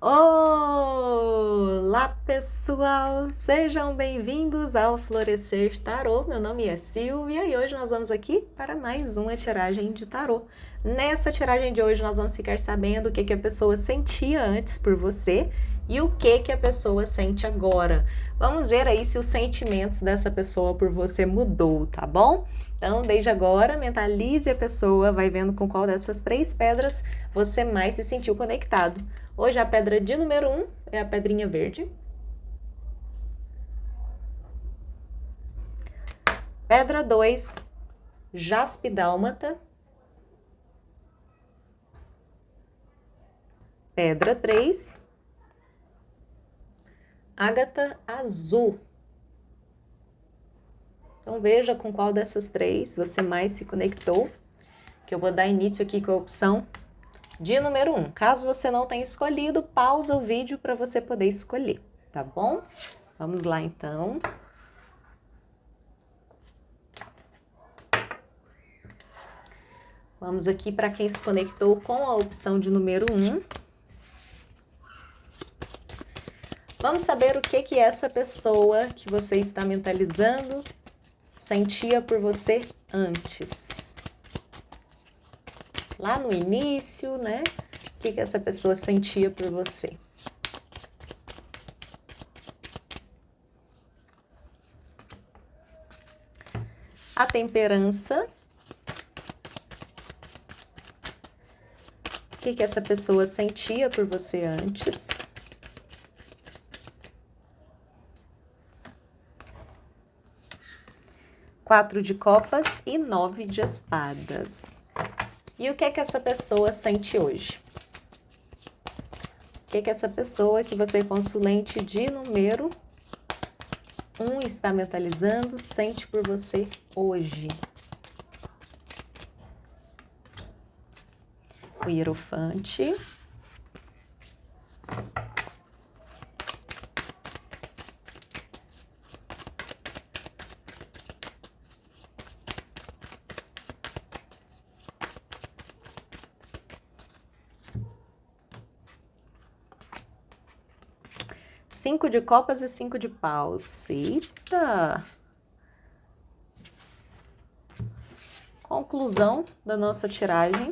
Olá, pessoal! Sejam bem-vindos ao Florescer Tarô. Meu nome é Silvia e hoje nós vamos aqui para mais uma tiragem de tarô. Nessa tiragem de hoje nós vamos ficar sabendo o que a pessoa sentia antes por você e o que a pessoa sente agora. Vamos ver aí se os sentimentos dessa pessoa por você mudou, tá bom? Então, desde agora, mentalize a pessoa, vai vendo com qual dessas três pedras você mais se sentiu conectado. Hoje a pedra de número 1 é a pedrinha verde. Pedra 2, jaspe dálmata. Pedra 3, ágata azul. Então veja com qual dessas três você mais se conectou, que eu vou dar início aqui com a opção de número 1. Caso você não tenha escolhido, pausa o vídeo para você poder escolher, tá bom? Vamos lá então. Vamos aqui para quem se conectou com a opção de número 1. Vamos saber o que essa pessoa que você está mentalizando sentia por você antes. Lá no início, né? O que essa pessoa sentia por você? A temperança. O que essa pessoa sentia por você antes? Quatro de copas e 9 de espadas. E o que essa pessoa sente hoje? O que essa pessoa que você é consulente de número 1 está mentalizando, sente por você hoje? O Hierofante. Cinco de copas e 5 de paus. Eita! Conclusão da nossa tiragem.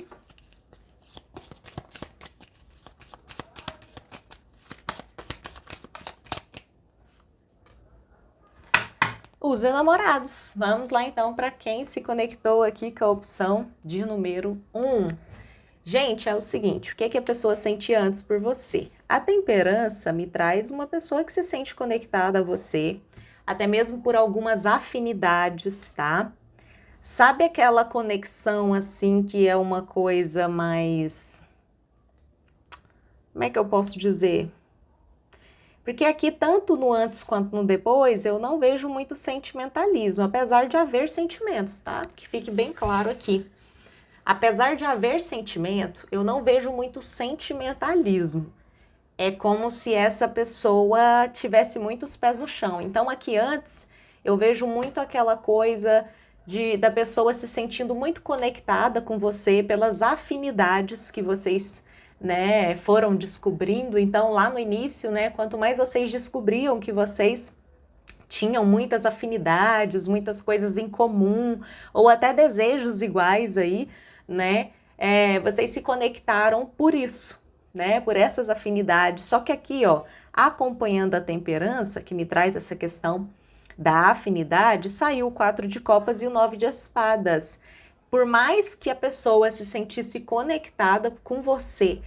Os enamorados. Vamos lá então para quem se conectou aqui com a opção de número 1. Gente, é o seguinte, o que a pessoa sente antes por você? A temperança me traz uma pessoa que se sente conectada a você, até mesmo por algumas afinidades, tá? Sabe aquela conexão assim que é uma coisa mais... Como é que eu posso dizer? Porque aqui, tanto no antes quanto no depois, eu não vejo muito sentimentalismo, apesar de haver sentimentos, tá? Que fique bem claro aqui. Apesar de haver sentimento, eu não vejo muito sentimentalismo. É como se essa pessoa tivesse muitos pés no chão. Então, aqui antes, eu vejo muito aquela coisa da pessoa se sentindo muito conectada com você pelas afinidades que vocês, né, foram descobrindo. Então, lá no início, né, quanto mais vocês descobriam que vocês tinham muitas afinidades, muitas coisas em comum, ou até desejos iguais aí, né? Vocês se conectaram por isso, né? Por essas afinidades. Só que aqui, ó, acompanhando a temperança, que me traz essa questão da afinidade, saiu o 4 de copas e o 9 de espadas. Por mais que a pessoa se sentisse conectada com você,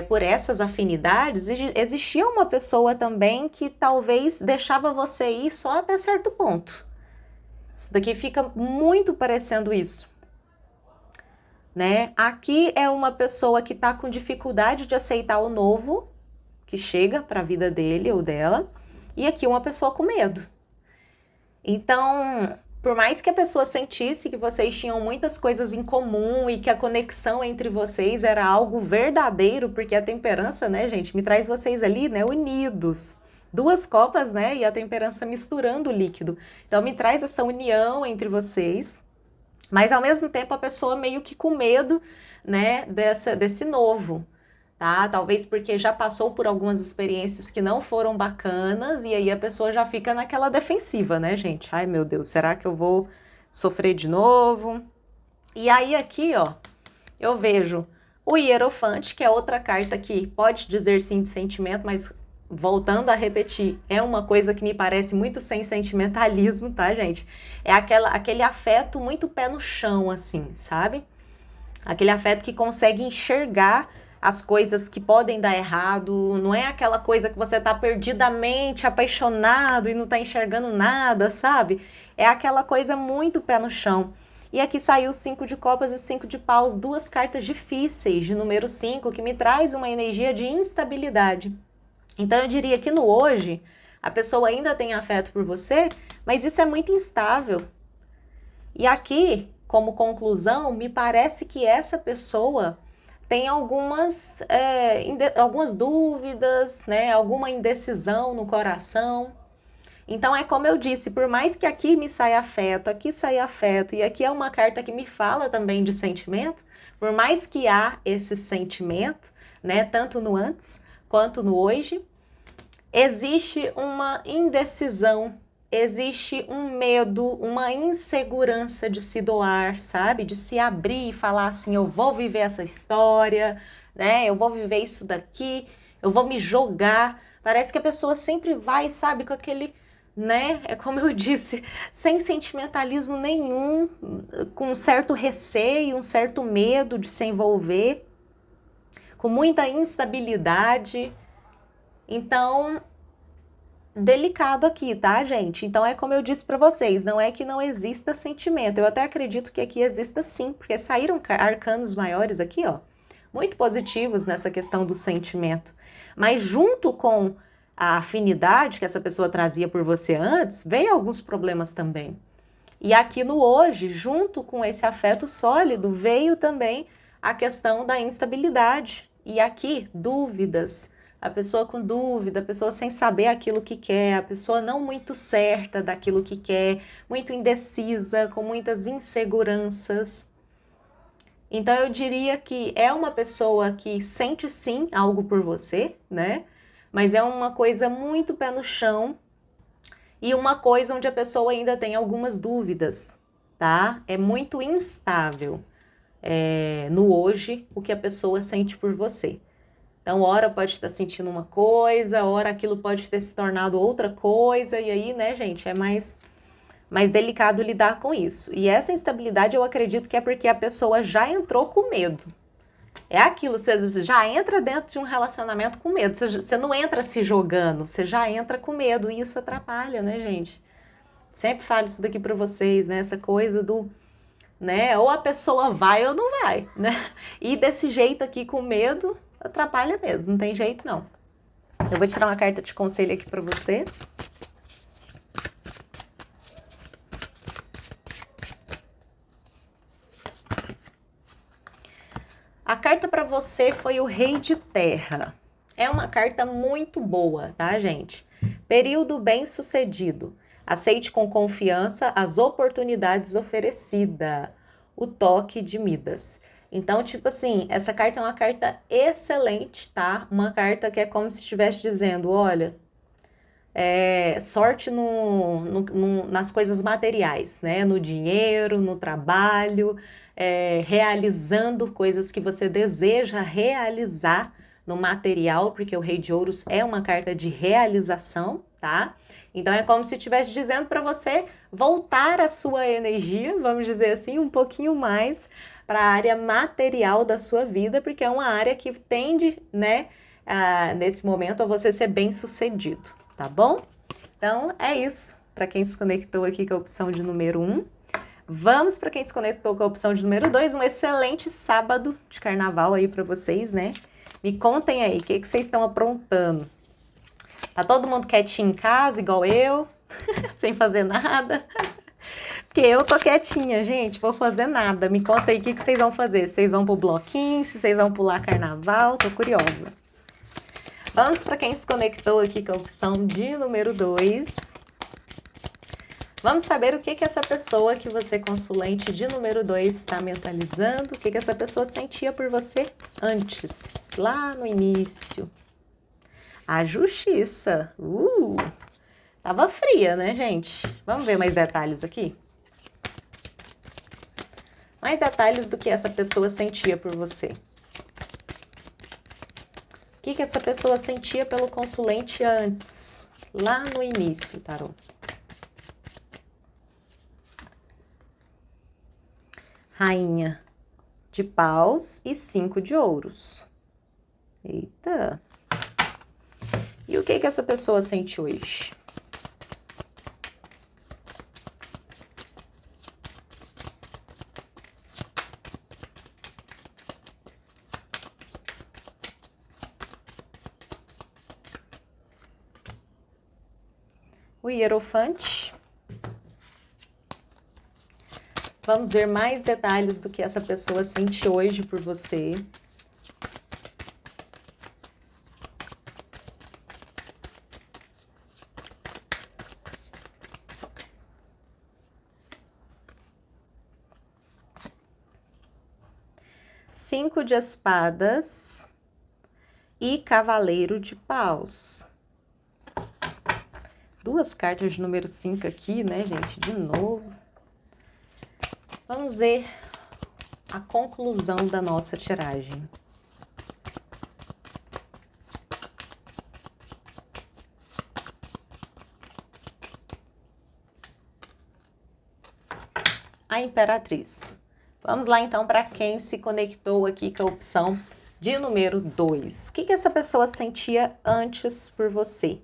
por essas afinidades, existia uma pessoa também que talvez deixava você ir só até certo ponto. Isso daqui fica muito parecendo isso, né? Aqui é uma pessoa que está com dificuldade de aceitar o novo que chega para a vida dele ou dela, e aqui uma pessoa com medo. Então, por mais que a pessoa sentisse que vocês tinham muitas coisas em comum e que a conexão entre vocês era algo verdadeiro, porque a temperança, né, gente, me traz vocês ali, né, unidos. Duas copas, né, e a temperança misturando o líquido. Então, me traz essa união entre vocês, mas ao mesmo tempo a pessoa meio que com medo, né, desse novo, tá? Talvez porque já passou por algumas experiências que não foram bacanas e aí a pessoa já fica naquela defensiva, né, gente? Ai, meu Deus, será que eu vou sofrer de novo? E aí aqui, ó, eu vejo o Hierofante, que é outra carta que pode dizer sim de sentimento, mas voltando a repetir, é uma coisa que me parece muito sem sentimentalismo, tá, gente? É aquele afeto muito pé no chão, assim, sabe? Aquele afeto que consegue enxergar as coisas que podem dar errado, não é aquela coisa que você tá perdidamente apaixonado e não tá enxergando nada, sabe? É aquela coisa muito pé no chão. E aqui saiu o 5 de copas e o 5 de paus, duas cartas difíceis de número 5, que me traz uma energia de instabilidade. Então eu diria que no hoje, a pessoa ainda tem afeto por você, mas isso é muito instável. E aqui, como conclusão, me parece que essa pessoa tem algumas dúvidas, né? Alguma indecisão no coração. Então é como eu disse, por mais que aqui me saia afeto, aqui saia afeto, e aqui é uma carta que me fala também de sentimento, por mais que há esse sentimento, né? Tanto no antes quanto no hoje, existe uma indecisão, existe um medo, uma insegurança de se doar, sabe? De se abrir e falar assim, eu vou viver essa história, né? Eu vou viver isso daqui, eu vou me jogar. Parece que a pessoa sempre vai, sabe, com aquele, né? É como eu disse, sem sentimentalismo nenhum, com um certo receio, um certo medo de se envolver, com muita instabilidade. Então, delicado aqui, tá, gente? Então é como eu disse para vocês, não é que não exista sentimento. Eu até acredito que aqui exista sim, porque saíram arcanos maiores aqui, ó, muito positivos nessa questão do sentimento. Mas junto com a afinidade que essa pessoa trazia por você antes, veio alguns problemas também. E aqui no hoje, junto com esse afeto sólido, veio também a questão da instabilidade. E aqui, dúvidas. A pessoa com dúvida, a pessoa sem saber aquilo que quer, a pessoa não muito certa daquilo que quer, muito indecisa, com muitas inseguranças. Então eu diria que é uma pessoa que sente sim algo por você, né? Mas é uma coisa muito pé no chão e uma coisa onde a pessoa ainda tem algumas dúvidas, tá? É muito instável no hoje o que a pessoa sente por você. Então, hora pode estar sentindo uma coisa, hora aquilo pode ter se tornado outra coisa, e aí, né, gente, é mais delicado lidar com isso. E essa instabilidade eu acredito que é porque a pessoa já entrou com medo. É aquilo, você já entra dentro de um relacionamento com medo, você não entra se jogando, você já entra com medo, e isso atrapalha, né, gente? Sempre falo isso daqui pra vocês, né, essa coisa do, né, ou a pessoa vai ou não vai, né? E desse jeito aqui com medo, atrapalha mesmo, não tem jeito não. Eu vou tirar uma carta de conselho aqui para você. A carta para você foi o Rei de Terra. É uma carta muito boa, tá, gente? Período bem-sucedido. Aceite com confiança as oportunidades oferecidas. O toque de Midas. Então, tipo assim, essa carta é uma carta excelente, tá? Uma carta que é como se estivesse dizendo, olha, sorte nas coisas materiais, né? No dinheiro, no trabalho, realizando coisas que você deseja realizar no material, porque o Rei de Ouros é uma carta de realização, tá? Então é como se estivesse dizendo para você voltar a sua energia, vamos dizer assim, um pouquinho mais para a área material da sua vida, porque é uma área que tende, né, nesse momento, a você ser bem sucedido, tá bom? Então é isso, para quem se conectou aqui com a opção de número 1. Vamos para quem se conectou com a opção de número 2, um excelente sábado de carnaval aí para vocês, né? Me contem aí, o que vocês estão aprontando? Tá todo mundo quietinho em casa, igual eu, sem fazer nada? Porque eu tô quietinha, gente, vou fazer nada. Me conta aí o que vocês vão fazer. Se vocês vão pro bloquinho, se vocês vão pular carnaval, tô curiosa. Vamos para quem se conectou aqui com a opção de número 2. Vamos saber o que essa pessoa que você, consulente de número 2, está mentalizando, o que essa pessoa sentia por você antes, lá no início. A justiça. Tava fria, né, gente? Vamos ver mais detalhes aqui? Mais detalhes do que essa pessoa sentia por você. O que essa pessoa sentia pelo consulente antes, lá no início, tarô? Rainha de paus e 5 de ouros. Eita! E o que essa pessoa sente hoje? O Hierofante. Vamos ver mais detalhes do que essa pessoa sente hoje por você. Cinco de espadas e cavaleiro de paus. Duas cartas de número 5 aqui, né, gente? De novo. Vamos ver a conclusão da nossa tiragem. A Imperatriz. Vamos lá então para quem se conectou aqui com a opção de número 2. O que essa pessoa sentia antes por você?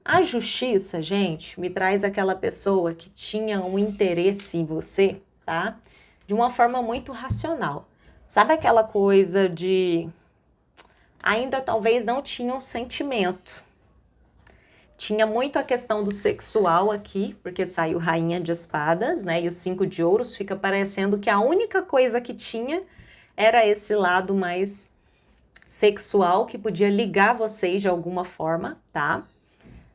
A justiça, gente, me traz aquela pessoa que tinha um interesse em você, tá? De uma forma muito racional. Sabe aquela coisa de ainda talvez não tinha um sentimento. Tinha muito a questão do sexual aqui, porque saiu Rainha de Espadas, né? E o 5 de ouros fica parecendo que a única coisa que tinha era esse lado mais sexual que podia ligar vocês de alguma forma, tá?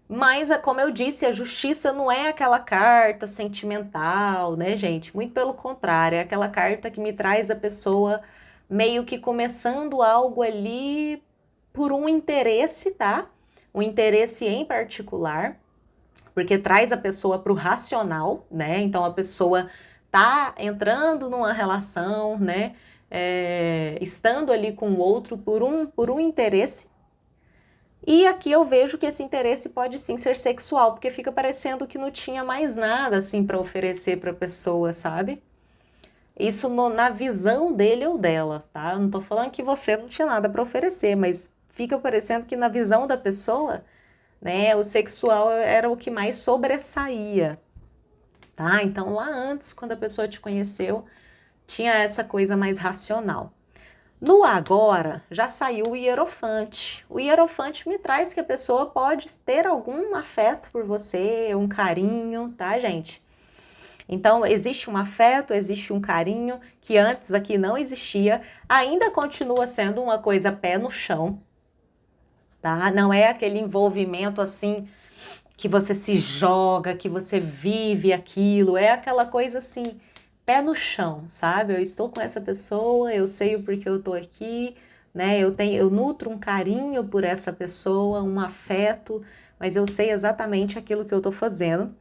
Mas, como eu disse, a justiça não é aquela carta sentimental, né, gente? Muito pelo contrário, é aquela carta que me traz a pessoa meio que começando algo ali por um interesse, tá? Um interesse em particular, porque traz a pessoa para o racional, né? Então, a pessoa tá entrando numa relação, né? Estando ali com o outro por um interesse. E aqui eu vejo que esse interesse pode sim ser sexual, porque fica parecendo que não tinha mais nada assim para oferecer para a pessoa, sabe? Isso na visão dele ou dela, tá? Eu não tô falando que você não tinha nada para oferecer, mas fica parecendo que na visão da pessoa, né, o sexual era o que mais sobressaía, tá? Então lá antes, quando a pessoa te conheceu, tinha essa coisa mais racional. No agora, já saiu o Hierofante. O Hierofante me traz que a pessoa pode ter algum afeto por você, um carinho, tá, gente? Então, existe um afeto, existe um carinho que antes aqui não existia, ainda continua sendo uma coisa pé no chão, tá? Não é aquele envolvimento assim que você se joga, que você vive aquilo, é aquela coisa assim, pé no chão, sabe? Eu estou com essa pessoa, eu sei o porquê eu tô aqui, né? Eu nutro um carinho por essa pessoa, um afeto, mas eu sei exatamente aquilo que eu tô fazendo.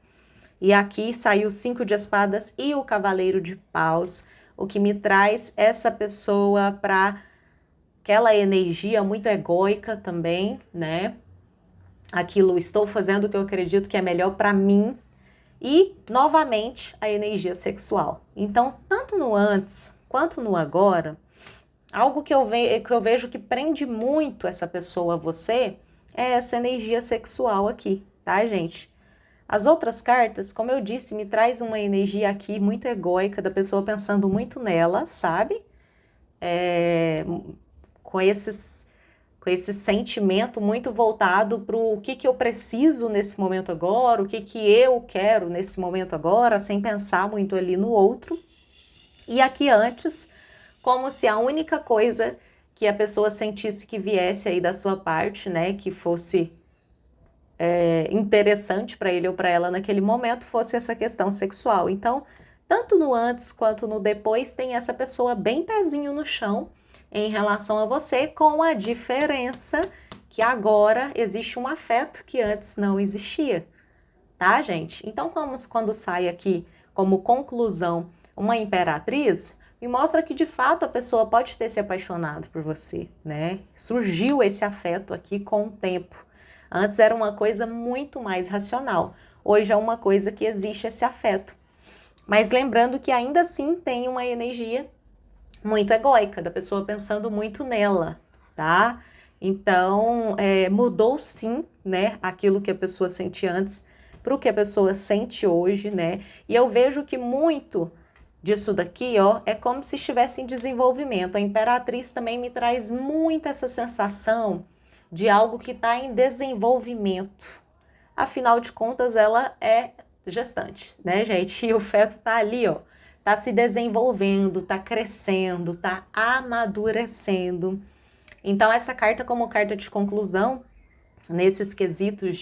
E aqui saiu o 5 de espadas e o cavaleiro de paus, o que me traz essa pessoa para aquela energia muito egóica também, né? Aquilo, estou fazendo o que eu acredito que é melhor para mim, e, novamente, a energia sexual. Então, tanto no antes quanto no agora, algo que eu vejo que prende muito essa pessoa a você é essa energia sexual aqui, tá, gente? As outras cartas, como eu disse, me traz uma energia aqui muito egóica, da pessoa pensando muito nela, sabe? Com esse sentimento muito voltado para o que eu preciso nesse momento agora, o que eu quero nesse momento agora, sem pensar muito ali no outro. E aqui antes, como se a única coisa que a pessoa sentisse que viesse aí da sua parte, né, que fosse interessante para ele ou para ela naquele momento fosse essa questão sexual. Então, tanto no antes quanto no depois, tem essa pessoa bem pezinho no chão em relação a você, com a diferença que agora existe um afeto que antes não existia, tá, gente? Então, quando sai aqui como conclusão uma imperatriz, me mostra que de fato a pessoa pode ter se apaixonado por você, né? Surgiu esse afeto aqui com o tempo. Antes era uma coisa muito mais racional, hoje é uma coisa que existe esse afeto. Mas lembrando que ainda assim tem uma energia muito egóica, da pessoa pensando muito nela, tá? Então, mudou sim, né, aquilo que a pessoa sentia antes para o que a pessoa sente hoje, né? E eu vejo que muito disso daqui, ó, é como se estivesse em desenvolvimento. A Imperatriz também me traz muito essa sensação de algo que está em desenvolvimento. Afinal de contas, ela é gestante, né, gente? E o feto tá ali, ó, tá se desenvolvendo, tá crescendo, tá amadurecendo. Então, essa carta, como carta de conclusão, nesses quesitos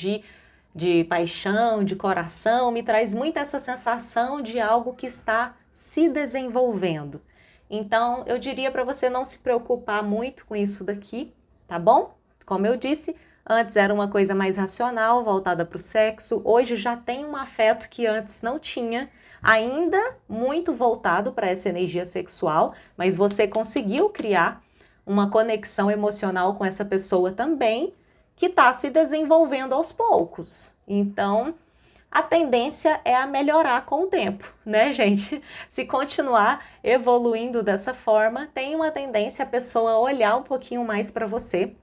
de paixão, de coração, me traz muito essa sensação de algo que está se desenvolvendo. Então, eu diria para você não se preocupar muito com isso daqui, tá bom? Como eu disse, antes era uma coisa mais racional, voltada para o sexo, hoje já tem um afeto que antes não tinha, ainda muito voltado para essa energia sexual, mas você conseguiu criar uma conexão emocional com essa pessoa também, que está se desenvolvendo aos poucos. Então, a tendência é a melhorar com o tempo, né, gente? Se continuar evoluindo dessa forma, tem uma tendência a pessoa olhar um pouquinho mais para você,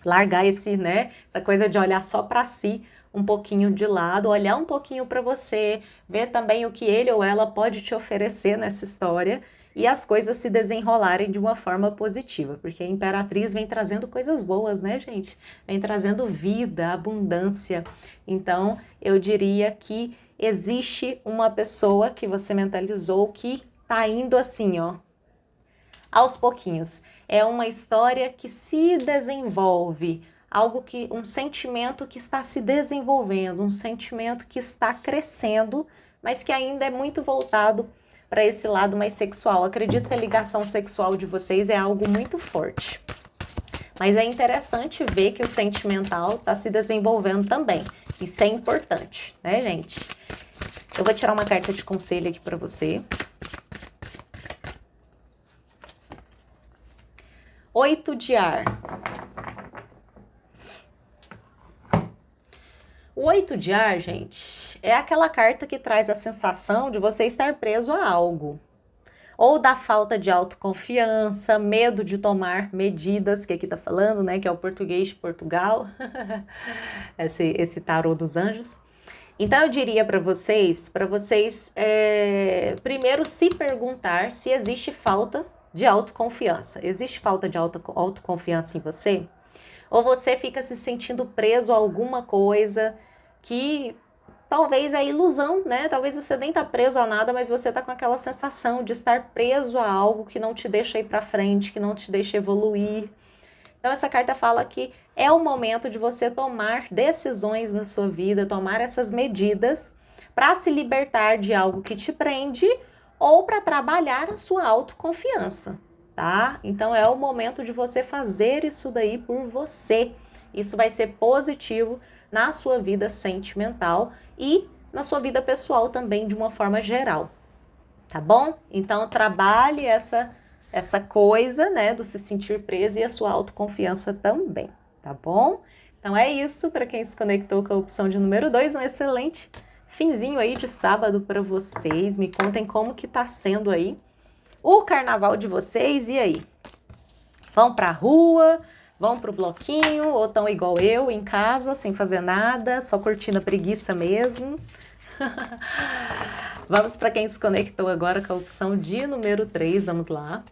largar essa coisa de olhar só para si, um pouquinho de lado, olhar um pouquinho para você, ver também o que ele ou ela pode te oferecer nessa história e as coisas se desenrolarem de uma forma positiva, porque a Imperatriz vem trazendo coisas boas, né, gente? Vem trazendo vida, abundância. Então, eu diria que existe uma pessoa que você mentalizou que tá indo assim, ó, aos pouquinhos. É uma história que se desenvolve, um sentimento que está se desenvolvendo, um sentimento que está crescendo, mas que ainda é muito voltado para esse lado mais sexual. Acredito que a ligação sexual de vocês é algo muito forte. Mas é interessante ver que o sentimental está se desenvolvendo também. Isso é importante, né, gente? Eu vou tirar uma carta de conselho aqui para você. 8 de ar. O 8 de ar, gente, é aquela carta que traz a sensação de você estar preso a algo. Ou da falta de autoconfiança, medo de tomar medidas, que aqui tá falando, né, que é o português de Portugal, esse tarô dos anjos. Então eu diria para vocês primeiro se perguntar se existe falta de autoconfiança. Existe falta de autoconfiança em você? Ou você fica se sentindo preso a alguma coisa que talvez é ilusão, né? Talvez você nem tá preso a nada, mas você tá com aquela sensação de estar preso a algo que não te deixa ir para frente, que não te deixa evoluir. Então essa carta fala que é o momento de você tomar decisões na sua vida, tomar essas medidas para se libertar de algo que te prende ou para trabalhar a sua autoconfiança, tá? Então é o momento de você fazer isso daí por você. Isso vai ser positivo na sua vida sentimental e na sua vida pessoal também de uma forma geral, tá bom? Então trabalhe essa coisa, né, do se sentir preso e a sua autoconfiança também, tá bom? Então é isso, para quem se conectou com a opção de número 2, um excelente finzinho aí de sábado para vocês. Me contem como que tá sendo aí o carnaval de vocês, e aí? Vão pra rua, vão pro bloquinho, ou tão igual eu, em casa, sem fazer nada, só curtindo a preguiça mesmo? Vamos para quem se conectou agora com a opção de número 3, vamos lá.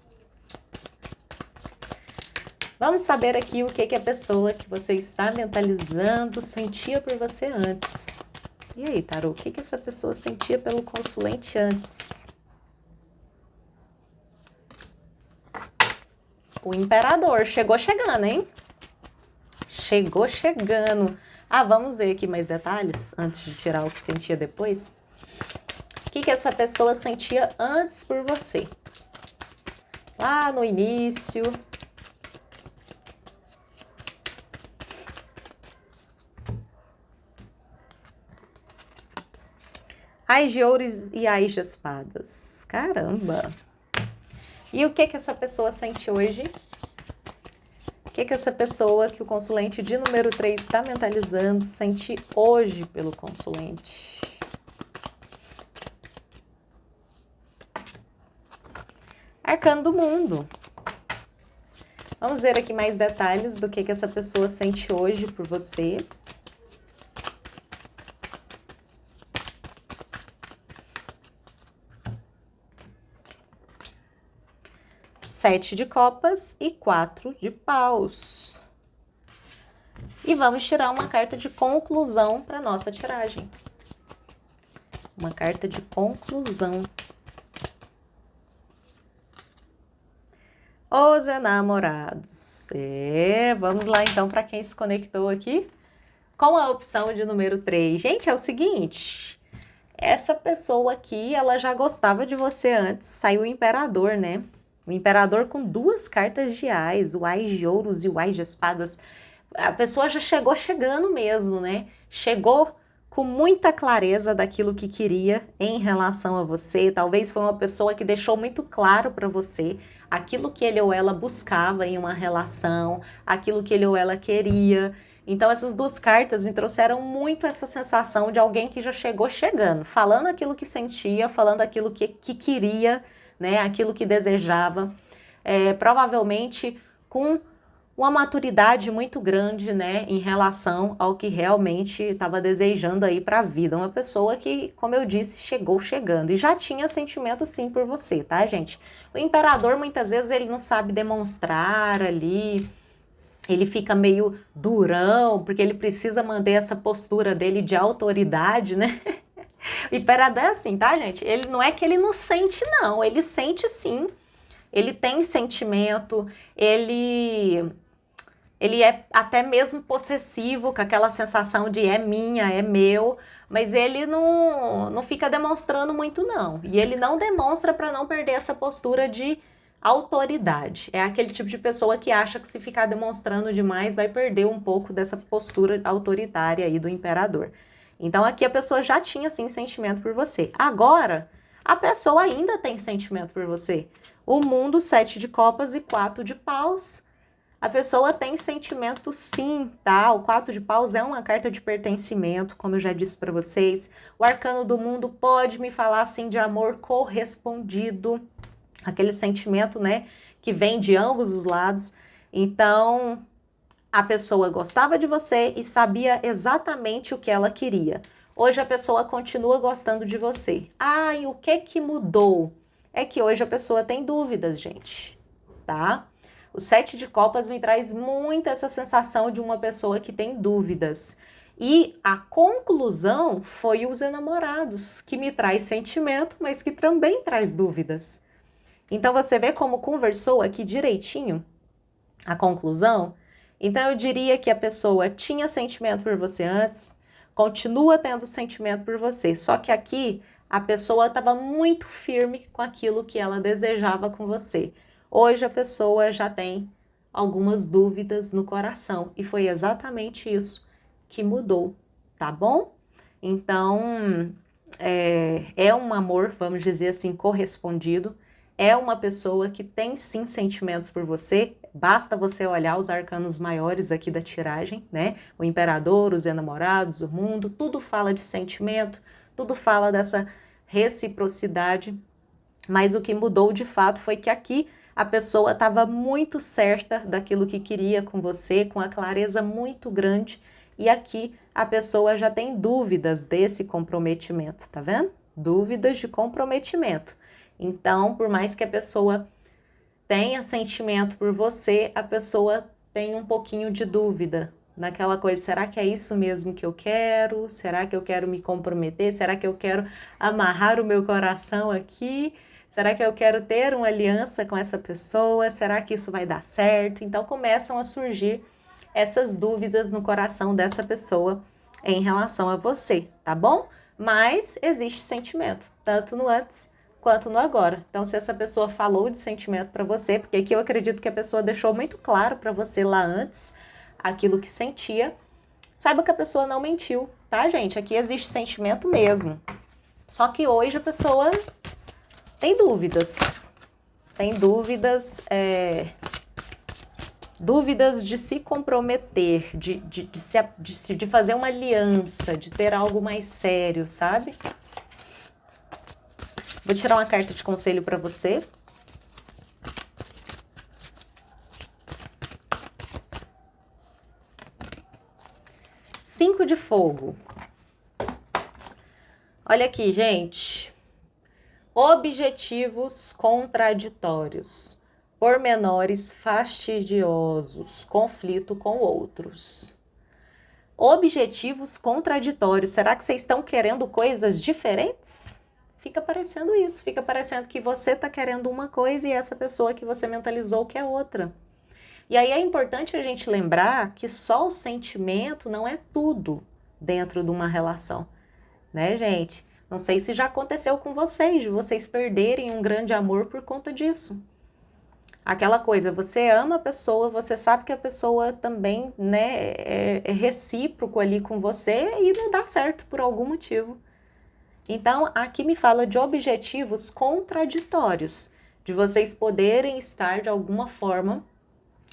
Vamos saber aqui o que a pessoa que você está mentalizando sentia por você antes. E aí, tarô, o que essa pessoa sentia pelo consulente antes? O imperador chegou chegando, hein? Chegou chegando. Ah, vamos ver aqui mais detalhes antes de tirar o que sentia depois. O que essa pessoa sentia antes por você? Lá no início. Ais de ouros e ais de espadas. Caramba! E o que essa pessoa sente hoje? O que essa pessoa que o consulente de número 3 está mentalizando sente hoje pelo consulente? Arcano do mundo. Vamos ver aqui mais detalhes do que essa pessoa sente hoje por você. Sete de copas e 4 de paus. E vamos tirar uma carta de conclusão para nossa tiragem. Uma carta de conclusão. Os enamorados. Vamos lá então para quem se conectou aqui com a opção de número 3. Gente, é o seguinte, essa pessoa aqui, ela já gostava de você antes, saiu o imperador, né? O imperador com 2 cartas de ais, o ás de ouros e o ás de espadas. A pessoa já chegou chegando mesmo, né? Chegou com muita clareza daquilo que queria em relação a você. Talvez foi uma pessoa que deixou muito claro para você aquilo que ele ou ela buscava em uma relação, aquilo que ele ou ela queria. Então essas 2 cartas me trouxeram muito essa sensação de alguém que já chegou chegando, falando aquilo que sentia, falando aquilo que queria, né? Aquilo que desejava, provavelmente com uma maturidade muito grande, né, em relação ao que realmente estava desejando aí para a vida. Uma pessoa que, como eu disse, chegou chegando e já tinha sentimento sim por você, tá, gente? O imperador muitas vezes ele não sabe demonstrar ali, ele fica meio durão, porque ele precisa manter essa postura dele de autoridade, né? O imperador é assim, tá, gente? Ele não é que ele não sente, não. Ele sente sim. Ele tem sentimento, ele é até mesmo possessivo, com aquela sensação de é minha, é meu, mas ele não fica demonstrando muito não. E ele não demonstra para não perder essa postura de autoridade. É aquele tipo de pessoa que acha que se ficar demonstrando demais vai perder um pouco dessa postura autoritária aí do imperador. Então aqui a pessoa já tinha sim sentimento por você. Agora, a pessoa ainda tem sentimento por você. O mundo, 7 de copas e 4 de paus. A pessoa tem sentimento sim, tá? O 4 de paus é uma carta de pertencimento, como eu já disse para vocês. O arcano do mundo pode me falar assim de amor correspondido, aquele sentimento, né, que vem de ambos os lados. Então, a pessoa gostava de você e sabia exatamente o que ela queria. Hoje a pessoa continua gostando de você. Ah, e o que mudou? É que hoje a pessoa tem dúvidas, gente, tá? O 7 de copas me traz muito essa sensação de uma pessoa que tem dúvidas. E a conclusão foi os enamorados, que me traz sentimento, mas que também traz dúvidas. Então você vê como conversou aqui direitinho a conclusão? Então eu diria que a pessoa tinha sentimento por você antes, continua tendo sentimento por você, só que aqui a pessoa estava muito firme com aquilo que ela desejava com você. Hoje a pessoa já tem algumas dúvidas no coração e foi exatamente isso que mudou, tá bom? Então é um amor, vamos dizer assim, correspondido. É uma pessoa que tem sim sentimentos por você, basta você olhar os arcanos maiores aqui da tiragem, né? O imperador, os enamorados, o mundo, tudo fala de sentimento, tudo fala dessa reciprocidade, mas o que mudou de fato foi que aqui a pessoa estava muito certa daquilo que queria com você, com a clareza muito grande, e aqui a pessoa já tem dúvidas desse comprometimento, tá vendo? Dúvidas de comprometimento. Então, por mais que a pessoa tenha sentimento por você, a pessoa tem um pouquinho de dúvida naquela coisa, será que é isso mesmo que eu quero? Será que eu quero me comprometer? Será que eu quero amarrar o meu coração aqui? Será que eu quero ter uma aliança com essa pessoa? Será que isso vai dar certo? Então começam a surgir essas dúvidas no coração dessa pessoa em relação a você, tá bom? Mas existe sentimento, tanto no antes quanto no agora. Então, se essa pessoa falou de sentimento para você, porque aqui eu acredito que a pessoa deixou muito claro para você lá antes aquilo que sentia, saiba que a pessoa não mentiu, tá, gente? Aqui existe sentimento mesmo. Só que hoje a pessoa tem dúvidas. Tem dúvidas, dúvidas de se comprometer, de fazer uma aliança, de ter algo mais sério, sabe? Vou tirar uma carta de conselho para você. Cinco de fogo. Olha aqui, gente. Objetivos contraditórios, pormenores fastidiosos, conflito com outros. Objetivos contraditórios. Será que vocês estão querendo coisas diferentes? Fica parecendo isso, fica parecendo que você está querendo uma coisa e essa pessoa que você mentalizou quer outra. E aí é importante a gente lembrar que só o sentimento não é tudo dentro de uma relação, né, gente? Não sei se já aconteceu com vocês, de vocês perderem um grande amor por conta disso. Aquela coisa, você ama a pessoa, você sabe que a pessoa também, né, é recíproco ali com você e não dá certo por algum motivo. Então, aqui me fala de objetivos contraditórios, de vocês poderem estar de alguma forma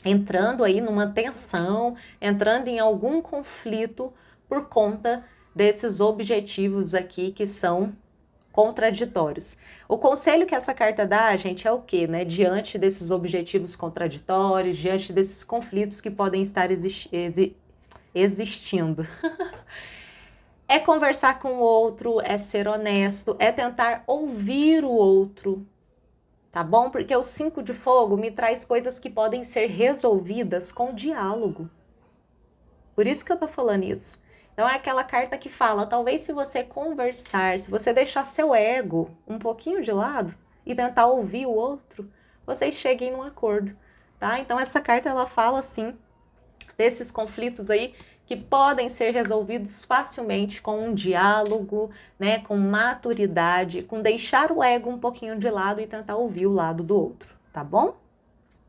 entrando aí numa tensão, entrando em algum conflito por conta desses objetivos aqui que são contraditórios. O conselho que essa carta dá, gente, é o quê, né? Diante desses objetivos contraditórios, diante desses conflitos que podem estar existindo. É conversar com o outro, é ser honesto, é tentar ouvir o outro, tá bom? Porque o 5 de fogo me traz coisas que podem ser resolvidas com diálogo. Por isso que eu tô falando isso. Então é aquela carta que fala, talvez se você conversar, se você deixar seu ego um pouquinho de lado e tentar ouvir o outro, vocês cheguem num acordo, tá? Então essa carta ela fala assim desses conflitos aí que podem ser resolvidos facilmente com um diálogo, né, com maturidade, com deixar o ego um pouquinho de lado e tentar ouvir o lado do outro, tá bom?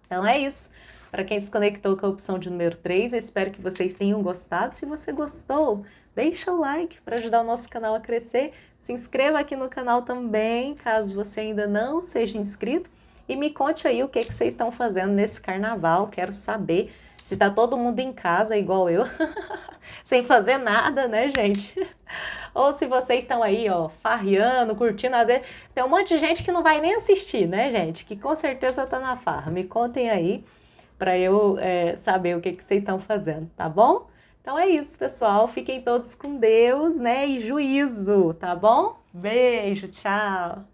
Então é isso. Para quem se conectou com a opção de número 3, eu espero que vocês tenham gostado. Se você gostou, deixa o like para ajudar o nosso canal a crescer. Se inscreva aqui no canal também, caso você ainda não seja inscrito. E me conte aí o que vocês estão fazendo nesse carnaval. Quero saber se tá todo mundo em casa igual eu, sem fazer nada, né, gente? Ou se vocês estão aí, ó, farreando, curtindo, às vezes tem um monte de gente que não vai nem assistir, né, gente? Que com certeza tá na farra. Me contem aí para eu saber o que vocês estão fazendo, tá bom? Então é isso, pessoal. Fiquem todos com Deus, né? E juízo, tá bom? Beijo, tchau!